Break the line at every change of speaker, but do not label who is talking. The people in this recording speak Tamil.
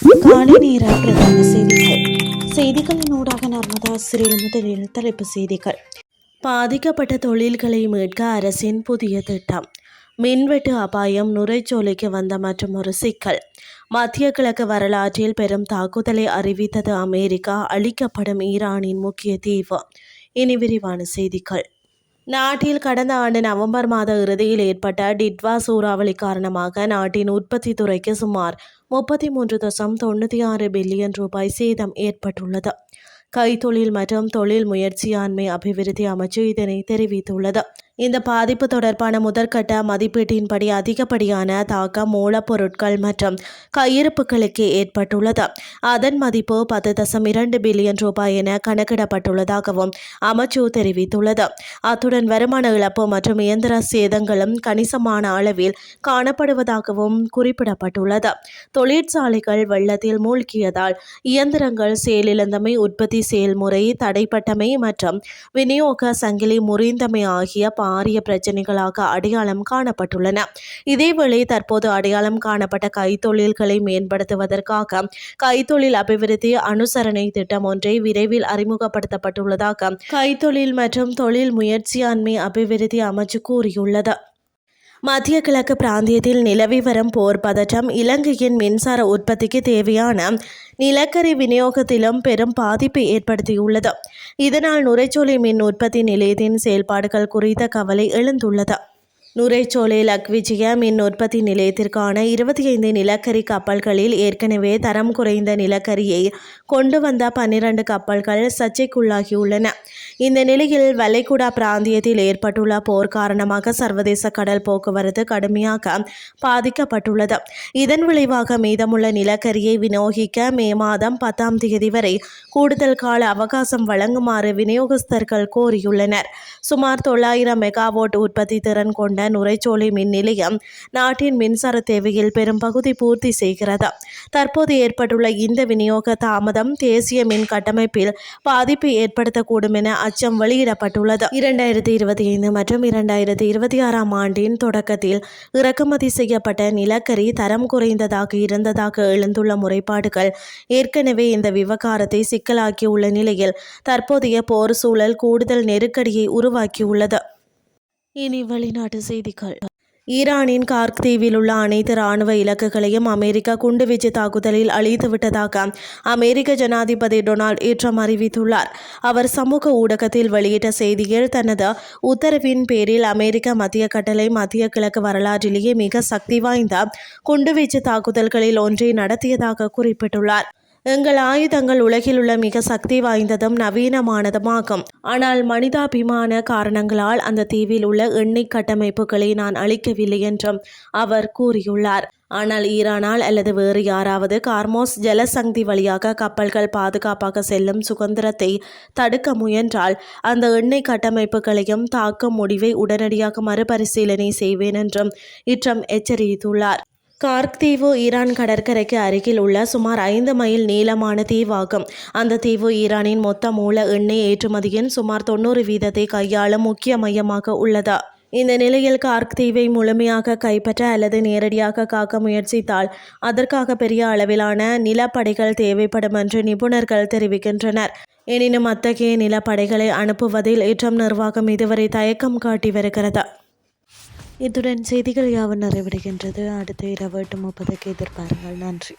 காலை நேர பிரதான செய்திகளின் ஊடாக நர்மதா சிறில் முதலில் தலைப்பு செய்திகள். பாதிக்கப்பட்ட தொழில்களை மீட்க அரசின் புதிய திட்டம். மின்வெட்டு அபாயம், நுரைச்சோலைக்கு வந்த மற்றும் ஒரு சிக்கல். மத்திய கிழக்கு வரலாற்றில் பெரும் தாக்குதலை அறிவித்தது அமெரிக்கா, அளிக்கப்படும் ஈரானின் முக்கிய தீவு. இனி விரிவான செய்திகள். நாட்டில் கடந்த ஆண்டு நவம்பர் மாத இறுதியில் ஏற்பட்ட டிட்வா சூறாவளி காரணமாக நாட்டின் உற்பத்தி துறைக்கு சுமார் 33.96 பில்லியன் ரூபாய் சேதம் ஏற்பட்டுள்ளது. கைத்தொழில் மற்றும் தொழில் முயற்சியாண்மை அபிவிருத்தி அமைச்சு இதனை தெரிவித்துள்ளது. இந்த பாதிப்பு தொடர்பான முதற்கட்ட மதிப்பீட்டின்படி அதிகப்படியான தாக்கம் மூலப்பொருட்கள் மற்றும் கையிருப்புகளுக்கு ஏற்பட்டுள்ளது. அதன் மதிப்பு 10.2 பில்லியன் ரூபாய் என கணக்கிடப்பட்டுள்ளதாகவும் அமைச்சு தெரிவித்துள்ளது. அத்துடன் வருமான இழப்பு மற்றும் இயந்திர சேதங்களும் கணிசமான அளவில் காணப்படுவதாகவும் குறிப்பிடப்பட்டுள்ளது. தொழிற்சாலைகள் வெள்ளத்தில் மூழ்கியதால் இயந்திரங்கள் செயலிழந்தமை, உற்பத்தி செயல்முறை தடைப்பட்டமை மற்றும் விநியோக சங்கிலி முறிந்தமை ஆகிய பாரிய பிரச்சினைகளாக அடையாளம் காணப்பட்டுள்ளன. இதேவேளை தற்போது அடையாளம் காணப்பட்ட கைத்தொழில்களை மேம்படுத்துவதற்காக கைத்தொழில் அபிவிருத்தி அனுசரணை திட்டம் ஒன்றை விரைவில் அறிமுகப்படுத்தப்பட்டுள்ளதாக கைத்தொழில் மற்றும் தொழில் முயற்சியாண்மை அபிவிருத்தி அமைச்சு கூறியுள்ளது. மத்திய கிழக்கு பிராந்தியத்தில் நிலவி வரும் போர் பதற்றம் இலங்கையின் மின்சார உற்பத்திக்கு தேவையான நிலக்கரி விநியோகத்திலும் பெரும் பாதிப்பை ஏற்படுத்தியுள்ளது. இதனால் நுரைச்சோலை மின் உற்பத்தி நிலையத்தின் செயல்பாடுகள் குறித்த கவலை எழுந்துள்ளது. நுரைச்சோலை லக்விஜிய மின் உற்பத்தி நிலையத்திற்கான 25 நிலக்கரி கப்பல்களில் ஏற்கனவே தரம் குறைந்த நிலக்கரியை கொண்டு வந்த 12 கப்பல்கள் சர்ச்சைக்குள்ளாகியுள்ளன. இந்த நிலையில் வளைகுடா பிராந்தியத்தில் ஏற்பட்டுள்ள போர் காரணமாக சர்வதேச கடல் போக்குவரத்து கடுமையாக பாதிக்கப்பட்டுள்ளது. இதன் விளைவாக மீதமுள்ள நிலக்கரியை விநியோகிக்க மே மாதம் 10ஆம் தேதி வரை கூடுதல் கால அவகாசம் வழங்குமாறு விநியோகஸ்தர்கள் கோரியுள்ளனர். சுமார் 900 மெகாவாட் உற்பத்தி திறன் கொண்ட நுரைச்சோலை மின் நிலையம் நாட்டின் மின்சார தேவையில் பெரும் பகுதி பூர்த்தி செய்கிறது. தற்போது ஏற்பட்டுள்ள இந்த விநியோக தாமதம் தேசிய மின் கட்டமைப்பில் பாதிப்பை ஏற்படுத்தக்கூடும் என அச்சம் வெளியிடப்பட்டுள்ளது. 2025 மற்றும் 2026ஆம் ஆண்டின் தொடக்கத்தில் இறக்குமதி செய்யப்பட்ட நிலக்கரி தரம் குறைந்ததாக இருந்ததாக எழுந்துள்ள முறைப்பாடுகள் ஏற்கனவே இந்த விவகாரத்தை சிக்கலாக்கியுள்ள நிலையில் தற்போதைய போர் சூழல் கூடுதல் நெருக்கடியை உருவாக்கியுள்ளது. இனி வெளிநாட்டு செய்திகள். ஈரானின் கார்க் தீவில் உள்ள அனைத்து இராணுவ இலக்குகளையும் அமெரிக்கா குண்டுவீச்சு தாக்குதலில் அழித்துவிட்டதாக அமெரிக்க ஜனாதிபதி டொனால்ட் ட்ரம்ப் அறிவித்துள்ளார். அவர் சமூக ஊடகத்தில் வெளியிட்ட செய்தியில் தனது உத்தரவின் பேரில் அமெரிக்க மத்திய கட்டளை மத்திய கிழக்கு வரலாற்றிலேயே மிக சக்தி வாய்ந்த குண்டுவீச்சு தாக்குதல்களில் ஒன்றை நடத்தியதாக குறிப்பிட்டுள்ளார். எங்கள் ஆயுதங்கள் உலகில் உள்ள மிக சக்தி வாய்ந்ததும் நவீனமானதுமாகும். ஆனால் மனிதாபிமான காரணங்களால் அந்த தீவில் உள்ள எண்ணெய் கட்டமைப்புகளை நான் அழிக்கவில்லை என்றும் அவர் கூறியுள்ளார். ஆனால் ஈரானால் அல்லது வேறு யாராவது கார்மோஸ் ஜலசந்தி வழியாக கப்பல்கள் பாதுகாப்பாக செல்லும் சுதந்திரத்தை தடுக்க முயன்றால் அந்த எண்ணெய் கட்டமைப்புகளையும் தாக்கும் முடிவை உடனடியாக மறுபரிசீலனை செய்வேன் என்றும் ட்ரம்ப் எச்சரித்துள்ளார். கார்க் தீவு ஈரான் கடற்கரைக்கு அருகில் உள்ள சுமார் 5 மைல் நீளமான தீவாகும். அந்த தீவு ஈரானின் மொத்த மூல எண்ணெய் ஏற்றுமதியின் சுமார் 90% கையாளும் முக்கிய மையமாக உள்ளது. இந்த நிலையில் கார்க் தீவை முழுமையாக கைப்பற்ற அல்லது நேரடியாக காக்க முயற்சித்தால் அதற்காக பெரிய அளவிலான நிலப்படைகள் தேவைப்படும் என்று நிபுணர்கள் தெரிவிக்கின்றனர். எனினும் அத்தகைய நிலப்படைகளை அனுப்புவதில் ட்ரம்ப் நிர்வாகம் இதுவரை தயக்கம் காட்டி வருகிறது. இத்துடன் செய்திகள் யாவும் நிறைவடைகின்றது. அடுத்த இரவு 8:30 எதிர்பாருங்கள். நன்றி.